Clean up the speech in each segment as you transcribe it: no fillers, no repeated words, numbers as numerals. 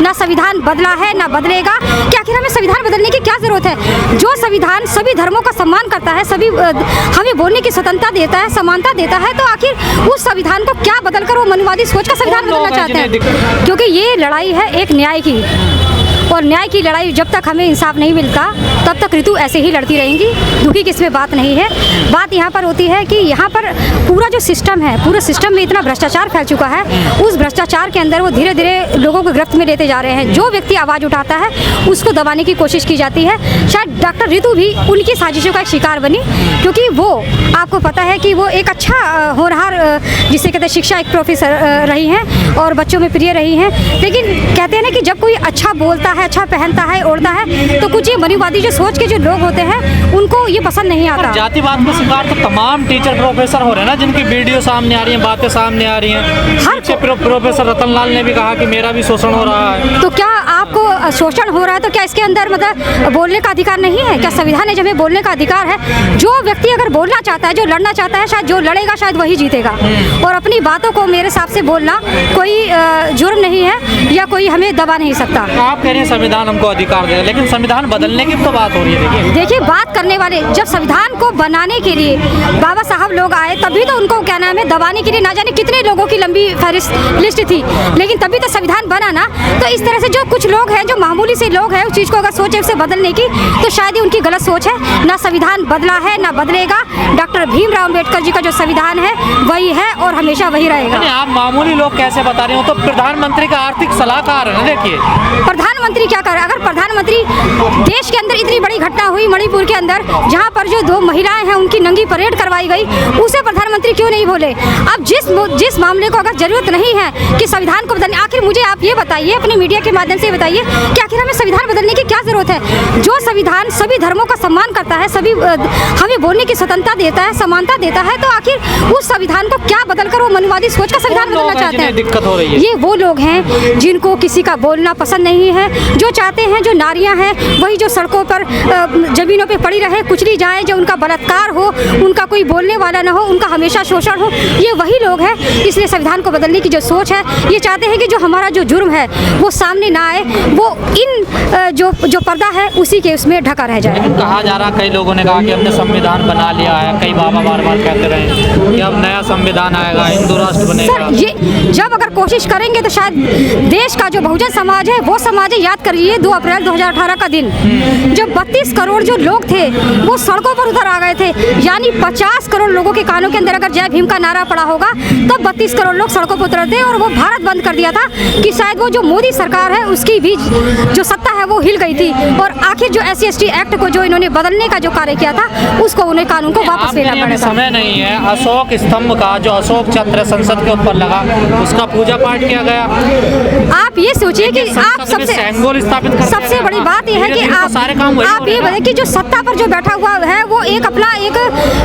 ना संविधान बदला है ना बदलेगा कि आखिर हमें संविधान बदलने की क्या ज़रूरत है। जो संविधान सभी धर्मों का सम्मान करता है, सभी हमें बोलने की स्वतंत्रता देता है, समानता देता है, तो आखिर उस संविधान को क्या बदलकर वो मनुवादी सोच का संविधान बदलना चाहते हैं। क्योंकि ये लड़ाई है एक न्याय की, और न्याय की लड़ाई जब तक हमें इंसाफ नहीं मिलता तब तक ऋतु ऐसे ही लड़ती रहेंगी। दुखी की इसमें बात नहीं है। बात यहाँ पर होती है कि यहाँ पर पूरा जो सिस्टम है, पूरे सिस्टम में इतना भ्रष्टाचार फैल चुका है, उस भ्रष्टाचार के अंदर वो धीरे धीरे लोगों को गिरफ्त में लेते जा रहे हैं। जो व्यक्ति आवाज़ उठाता है उसको दबाने की कोशिश की जाती है। शायद डॉक्टर ऋतु भी उनकी साजिशों का एक शिकार बनी, क्योंकि वो आपको पता है कि वो एक अच्छा होनहार, जिसे कहते हैं शिक्षा, एक प्रोफेसर रही हैं और बच्चों में प्रिय रही हैं। लेकिन कहते हैं ना कि जब कोई अच्छा बोलता है, अच्छा पहनता है, ओढ़ता है, तो कुछ ये मनुवादी जो सोच के जो लोग होते हैं उनको ये पसंद नहीं आता। जातिवाद का शिकार तो तमाम टीचर प्रोफेसर हो रहे हैं ना, जिनकी वीडियो सामने आ रही हैं, बातें सामने आ रही हैं। हर प्रोफेसर रतनलाल ने भी कहा कि मेरा भी शोषण हो रहा है। तो क्या आपको शोषण हो रहा है तो क्या इसके अंदर मतलब बोलने का अधिकार नहीं है? क्या संविधान ने जब हमें बोलने का अधिकार है? जो व्यक्ति अगर बोलना चाहता है, जो लड़ना चाहता है, शायद जो लड़ेगा शायद वही जीतेगा। और अपनी बातों को मेरे हिसाब से बोलना कोई जुर्म नहीं है या कोई हमें दबा नहीं सकता। आप कह रहे हैं संविधान हमको अधिकार दे, लेकिन संविधान बदलने की तो बात हो रही है। देखिए, बात करने वाले जब संविधान को बनाने के लिए बाबा साहब लोग आए, तभी तो उनको क्या नाम है दबाने के लिए ना जाने कितने लोगों की लंबी फहरिस्त लिस्ट थी, लेकिन तभी तो संविधान बना ना। तो इस तरह से जो कुछ लोग हैं, जो मामूली से लोग हैं, उस चीज़ को अगर सोचे उसे बदलने की, तो शायद ही उनकी गलत सोच है। ना संविधान बदला है ना बदलेगा। डॉक्टर भीमराव अम्बेडकर जी का जो संविधान है वही है और हमेशा वही रहेगा। आप मामूली लोग कैसे बता रहे हो? तो प्रधानमंत्री का आर्थिक सलाहकार है। देखिए प्रधानमंत्री क्या कर रहा है? अगर प्रधानमंत्री देश के अंदर इतनी बड़ी घटना हुई मणिपुर के अंदर, जहां पर जो 2 महिलाएं हैं उनकी नंगी परेड करवाई गई, उसे प्रधानमंत्री क्यों नहीं बोले? अब जिस मामले को अगर जरूरत नहीं है कि संविधान को बदलने, आखिर मुझे आप ये बताइए, अपने मीडिया के माध्यम से बताइए कि आखिर हमें संविधान बदलने की क्या जरूरत है? जो संविधान सभी धर्मों का सम्मान करता है, सभी हमें बोलने की स्वतंत्रता देता है, समानता देता है, तो आखिर उस संविधान को क्या बदलकर वो मनुवादी सोच का संविधान बदलना चाहते हैं? दिक्कत हो रही है। ये वो लोग हैं जिनको किसी का बोलना पसंद नहीं है, जो चाहते हैं जो नारियां हैं वही जो सड़कों पर जमीनों पे पड़ी रहे, कुचली जाए, जो उनका बलात्कार हो, उनका कोई बोलने वाला ना हो, उनका हमेशा शोषण हो, ये वही लोग हैं। इसलिए संविधान को बदलने की जो सोच है, ये चाहते हैं कि जो हमारा जो जुर्म है वो सामने ना आए, वो इन जो पर्दा है उसी के उसमें ढका रह जाए। लेकिन कहा जा रहा, कई लोगों ने कहा कि हमने संविधान बना लिया है, कई बाबा बार बार कहते रहे कि अब नया संविधान आएगा, हिंदू राष्ट्र बनेगा। सर, ये जब अगर कोशिश करेंगे तो शायद देश का जो बहुजन समाज है, वो समाज है, याद करिए 2 अप्रैल 2018 का दिन, जब 32 करोड़ जो लोग थे वो सड़कों पर उतर आ गए थे। यानी 50 करोड़ लोगों के कानों के अंदर अगर जय भीम का नारा पड़ा होगा तब 32 करोड़ लोग सड़कों पर उतरे थे, और वो भारत बंद कर दिया था कि शायद वो जो मोदी सरकार है उसकी भी जो सत्ता है वो हिल गई थी। और आखिर जो SC/ST एक्ट को जो इन्होंने बदलने का जो कार्य किया था, उसको उन्हें कानून को वापस लेना पड़ा। समय नहीं है। अशोक स्तंभ का जो अशोक चक्र संसद के ऊपर लगा, उसका पूजा पाठ किया गया। आप ये सोचिए कि आप सबसे बड़ी बात यह है कि आप ये बताइए कि जो सत्ता पर जो बैठा हुआ है वो एक अपना एक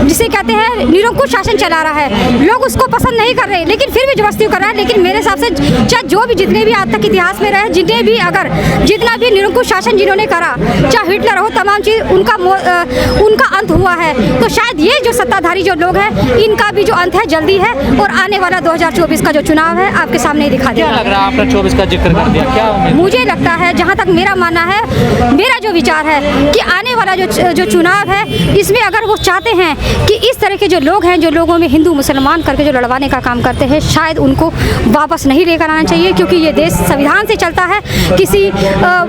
जिसे कहते हैं निरंकुश शासन चला रहा है। लोग उसको पसंद नहीं कर रहे, लेकिन फिर भी जबरदस्ती कर रहा है। लेकिन मेरे हिसाब से चाहे जो भी जितने भी आज तक इतिहास में रहे, जितने भी अगर जितना भी निरंकुश शासन जिन्होंने करा, चाहे हिटलर हो, तमाम चीज उनका अंत हुआ है। तो शायद ये जो सत्ताधारी जो लोग हैं इनका भी जो अंत है जल्दी है, और आने वाला 2024 का जो चुनाव है आपके सामने दिखा देगा। क्या लग रहा है? आपने 24 का जिक्र कर दिया, क्या मुझे लगता है, जहाँ तक मेरा मानना है, मेरा जो विचार है कि आने वाला जो चुनाव है, इसमें अगर वो चाहते हैं कि इस तरह के जो लोग हैं, जो लोगों में हिंदू मुसलमान करके जो लड़वाने का काम करते हैं, शायद उनको वापस नहीं लेकर आना चाहिए, क्योंकि ये देश संविधान से चलता है, किसी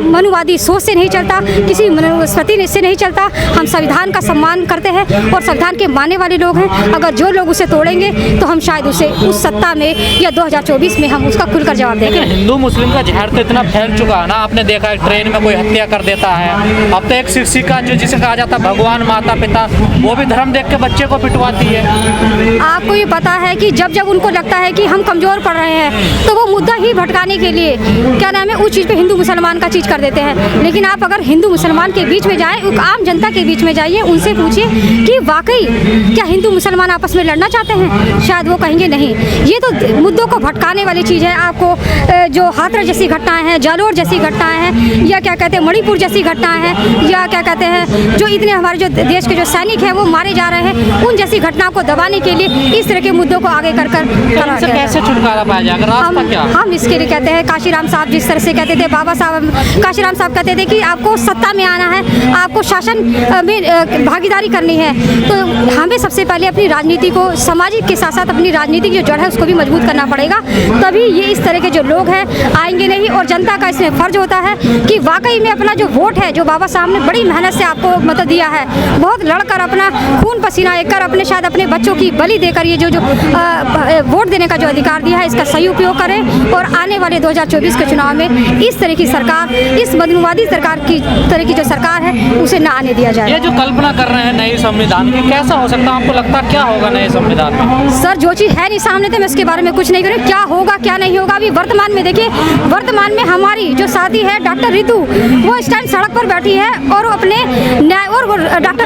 मनुवादी सोच से नहीं चलता, किसी मनुस्मृति से नहीं चलता। हम संविधान का सम्मान करते हैं और संविधान के मानने वाले लोग हैं। अगर जो लोग उसे तोड़ेंगे तो हम शायद उसे उस सत्ता में या 2024 में हम उसका खुलकर जवाब देंगे। हिंदू मुस्लिम का जहर तो इतना फैल चुका है ना, आपने देखा है ट्रेन में कोई हत्या कर देता है। अब तो एक शिक्षिका जो जिसे कहा जाता है भगवान माता पिता, वो भी धर्म देख के बच्चे को पिटवाती है। आपको ये पता है कि जब उनको लगता है कि हम कमजोर पड़ रहे हैं, तो वो मुद्दा ही भटकाने के लिए क्या नाम है उस चीज़ पे हिंदू मुसलमान का चीज़ कर देते हैं। लेकिन आप अगर हिंदू मुसलमान के बीच में जाएं, आम जनता के बीच में जाइए, उनसे पूछिए कि वाकई क्या हिंदू मुसलमान आपस में लड़ना चाहते हैं? शायद वो कहेंगे नहीं। ये तो मुद्दों को भटकाने वाली चीज़ है। आपको जो हाथरस जैसी जैसी घटनाएं हैं, जालोर जैसी घटनाएं हैं, या क्या कहते हैं मणिपुर जैसी घटनाएं हैं, या क्या कहते हैं जो इतने हमारे जो देश के जो सैनिक हैं वो मारे जा रहे हैं, उन जैसी घटनाओं को दबाने के लिए इस तरह के मुद्दों को आगे कर करा इनसे गया है। कैसे छुटकारा पाया जाएगा, रास्ता क्या? हम इसके लिए कहते हैं काशीराम साहब जिस तरह से कहते थे, बाबा साहब काशीराम साहब कहते थे कि आपको सत्ता में आना है, आपको शासन में भागीदारी करनी है, तो हमें सबसे पहले अपनी राजनीति को सामाजिक के साथ साथ अपनी राजनीतिक जो जड़ है उसको भी मजबूत करना पड़ेगा, तभी ये इस तरह के जो लोग हैं आएंगे नहीं। और जनता का इसमें फर्ज होता है कि वाकई में अपना जो वोट है, जो बाबा साहब ने बड़ी मेहनत से आपको मतलब दिया है, बहुत लड़कर अपना खून पसीना एक कर अपने शायद अपने बच्चों की बलि देकर ये जो वोट देने का जो अधिकार दिया है इसका सही उपयोग करें और आने वाले 2024 के चुनाव में इस तरह की सरकार, इस बदनुवादी सरकार की तरह की जो सरकार है उसे ना आने दिया जाए। ये जो कल्पना कर रहे हैं नए संविधान की, कैसा हो सकता है, आपको लगता है क्या होगा नए संविधान में? सर जो चीज़ है नहीं सामने तो मैं इसके बारे में कुछ नहीं करूँ, क्या होगा क्या नहीं होगा। अभी वर्तमान में देखिए, वर्तमान में हमारी जो साथी है डॉक्टर रितु, वो इस टाइम सड़क पर बैठी है और वो अपने न्याय और वो डॉक्टर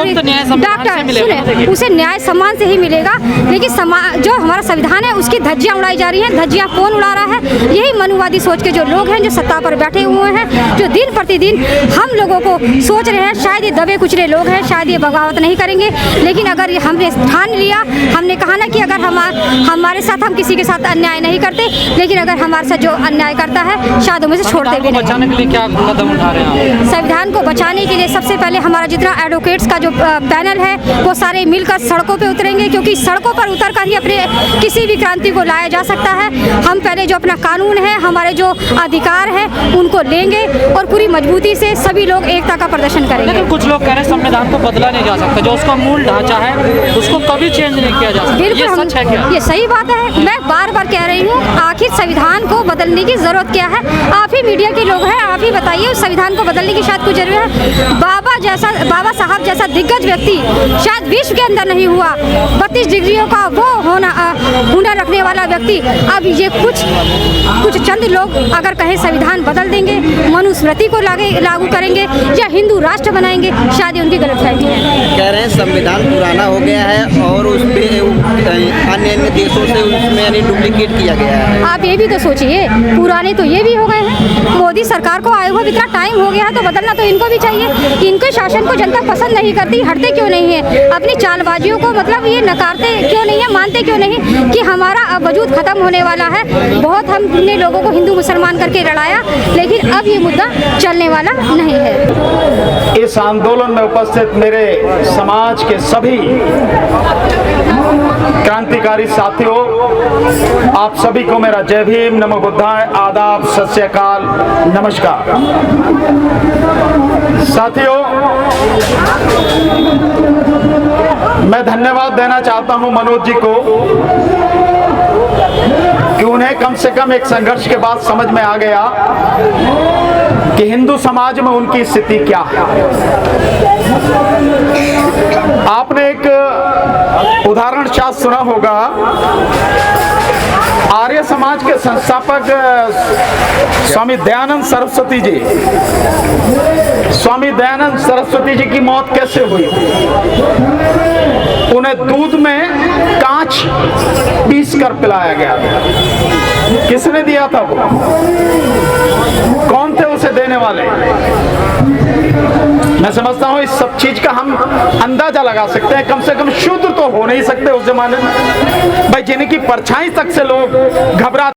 सुने उसे न्याय सम्मान से ही मिलेगा, लेकिन जो हमारा संविधान है उसकी धज्जियाँ उड़ाई जा रही हैं। धज्जियाँ कौन उड़ा रहा है? यही मनुवादी सोच के जो लोग हैं जो सत्ता पर बैठे हुए हैं, जो दिन प्रतिदिन हम लोगों को सोच रहे हैं शायद ये दबे कुचले लोग हैं, शायद ये बगावत नहीं करेंगे, लेकिन अगर ये हमने ठान लिया, हमने कहा ना कि अगर हमारे साथ हम किसी के साथ अन्याय नहीं करते, लेकिन अगर हमारे साथ जो अन्याय करता है शायद हमें से छोड़ते भी नहीं। बचाने के लिए क्या कदम उठा रहे हैं? संविधान को बचाने के लिए सबसे पहले हमारा जितना एडवोकेट्स का जो पैनल है वो सारे मिलकर सड़कों पे उतरेंगे, क्योंकि सड़कों पर उतरकर ही अपने किसी भी क्रांति को लाया जा सकता है। हम पहले जो अपना कानून है, हमारे जो अधिकार है उनको लेंगे और पूरी मजबूती से सभी लोग एकता का प्रदर्शन करेंगे। लेकिन कुछ लोग कह रहे हैं संविधान को बदला नहीं जा सकता, जो उसका मूल ढांचा है उसको कभी चेंज नहीं किया जा सकता। ये सच है क्या? ये सही बात है, मैं बार बार कह रही हूँ, आखिर संविधान को बदलने की जरूरत क्या है? आप ही मीडिया के लोग हैं, आप ही बताइए उस संविधान को बदलने की शायद कुछ जरूरत है? बाबा साहब जैसा दिग्गज व्यक्ति शायद विश्व के अंदर नहीं हुआ, 32 डिग्रियों का वो हुनर रखने वाला व्यक्ति, अब ये कुछ चंद लोग अगर कहें संविधान बदल देंगे, मनुस्मृति को लागू करेंगे या हिंदू राष्ट्र बनाएंगे, शायद ये उनकी गलतफहमी है। कह रहे हैं संविधान पुराना हो गया है और उस पे अन्य देशों से उसमें यानी डुप्लीकेट किया गया है। आप ये भी तो सोचिए, पुराने तो ये भी हो गए हैं, मोदी सरकार को आए हुए इतना टाइम हो गया है तो बदलना तो इनको भी चाहिए। इनके शासन को जनता पसंद नहीं करती, हटते क्यों नहीं है? अपनी चालबाजियों को मतलब ये नकारते क्यों नहीं है, मानते क्यों नहीं कि हमारा अब वजूद खत्म होने वाला है? बहुत हमने लोगों को हिंदू मुसलमान करके लड़ाया, लेकिन अब ये मुद्दा चलने वाला नहीं है। इस आंदोलन में उपस्थित मेरे समाज के सभी क्रांतिकारी साथियों, आप सभी को मेरा जय भीम, नमो बुद्धाय, आदाब, सत श्री अकाल, नमस्कार। साथियों, मैं धन्यवाद देना चाहता हूं मनोज जी को कि उन्हें कम से कम एक संघर्ष के बाद समझ में आ गया कि हिंदू समाज में उनकी स्थिति क्या है। आपने एक उदाहरण शायद सुना होगा, आर्य समाज के संस्थापक स्वामी दयानंद सरस्वती जी, स्वामी दयानंद सरस्वती जी की मौत कैसे हुई? उन्हें दूध में कांच पीस कर पिलाया गया। किसने दिया था? वो कौन थे उसे देने वाले? मैं समझता हूं इस सब चीज का हम अंदाजा लगा सकते हैं, कम से कम शूद्र तो हो नहीं सकते उस जमाने में भाई, जिनकी परछाई तक से लोग घबरा